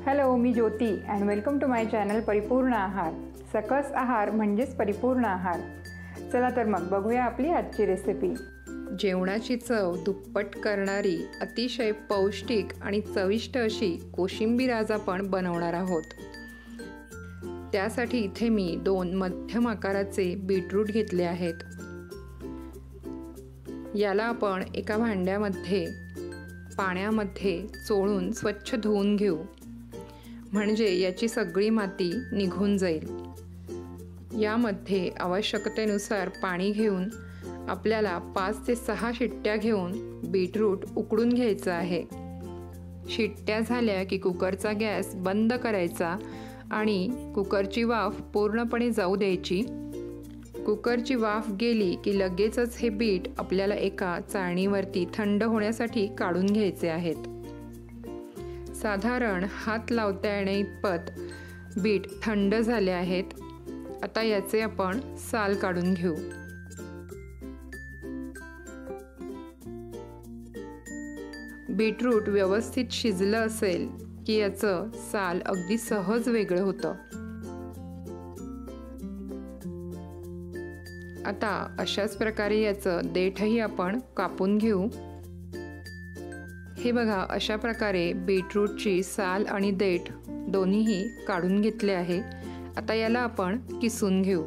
Hello, मी Jyoti and welcome to my channel परिपूर्ण आहार। सकस आहार म्हणजेच परिपूर्ण आहार। चला तर मग बघूया आपली आजची रेसिपी। जेवणाची चव दुप्पट करणारी अतिशय पौष्टिक आणि चविष्ट अशी कोशिंबीर आज आपण बनवणार आहोत। त्यासाठी इथे मी 2 मध्यम आकाराचे बीटरूट घेतले आहेत। याला आपण एका भांड्यामध्ये पाण्यामध्ये चोळून स्वच्छ धुवून घेऊ, म्हणजे याची सगळी माती निघून जाईल। यामध्ये आवश्यकतेनुसार पाणी घेऊन आपल्याला 5 ते 6 शिट्ट्या घेऊन बीटरूट उकडून घ्यायचं आहे। शिट्ट्या झाल्या की कुकरचा गॅस बंद करायचा आणि कुकरची वाफ पूर्णपणे जाऊ द्यायची। कुकरची वाफ गेली की लगेचच हे बीट आपल्याला एका चाळणीवरती थंड होण्यासाठी काढून घ्यायचे आहेत। साधारण हात लावता येण्याइतपत बीट थंड झाले आहेत। आता याचे आपण साल काढून घेऊ। बीटरूट व्यवस्थित शिजलं असेल की याचं साल अगदी सहज वेगळं होतं। आता अशाच प्रकारे याचं देठही आपण कापून घेऊ। हे बघा, अशा प्रकारे बीटरूटची साल आणि देठ दोन्हीही काढून घेतले आहे। आता याला आपण किसून घेऊ।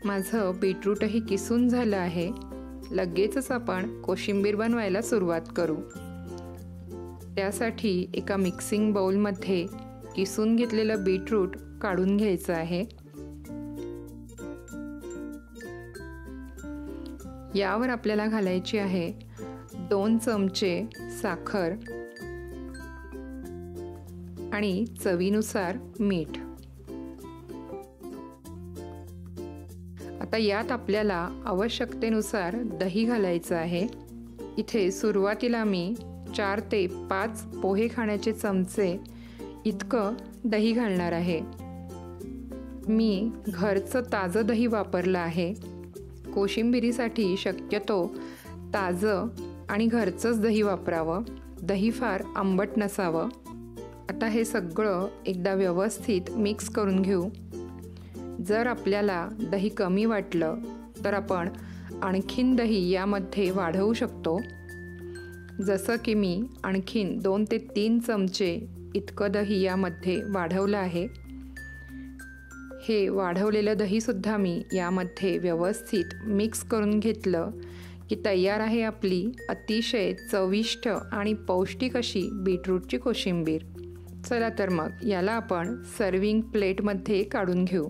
माझं बीटरूटही किसून झालं आहे। लगेचच आपण कोशिंबीर बनवायला सुरुवात करू। त्यासाठी एका मिक्सिंग बाउलमध्ये किसून घेतलेलं बीटरूट काढून घ्यायचं आहे। यावर आपल्याला घालायची आहे 2 चमचे साखर आणि चवीनुसार मीठ। आता यात आपल्याला आवश्यकतेनुसार दही घालायचं आहे। इथे सुरुवातीला मी 4 ते 5 पोहे खाण्याचे चमचे इतकं दही घालणार आहे। मी घरचं ताजं दही वापरलं आहे। कोशिंबिरीसाठी शक्यतो ताजं आणि घरचंच दही वापरावं। दही फार आंबट नसावं। आता हे सगळं एकदा व्यवस्थित मिक्स करून घेऊ। जर आपल्याला दही कमी वाटलं तर आपण आणखीन दही यामध्ये वाढवू शकतो। जसं की मी आणखीन 2 ते 3 चमचे इतकं दही यामध्ये वाढवलं आहे। हे वाढवलेलं दहीसुद्धा मी यामध्ये व्यवस्थित मिक्स करून घेतलं की तयार आहे आपली अतिशय चविष्ट आणि पौष्टिक अशी बीटरूटची कोशिंबीर। चला तर मग याला आपण सर्विंग प्लेटमध्ये काढून घेऊ।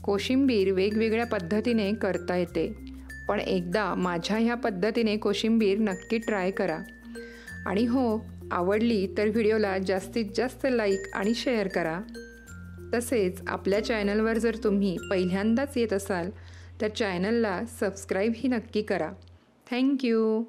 कोशिंबीर वेगवेगळ्या पद्धतीने करता येते, पण एकदा माझ्या ह्या पद्धतीने कोशिंबीर नक्की ट्राय करा। आणि हो, आवडली तर व्हिडिओला जास्तीत जास्त लाईक आणि शेअर करा। तसेच आपल्या चॅनलवर जर तुम्ही पहिल्यांदाच येत असाल तर चॅनलला सबस्क्राईबही नक्की करा। थँक्यू।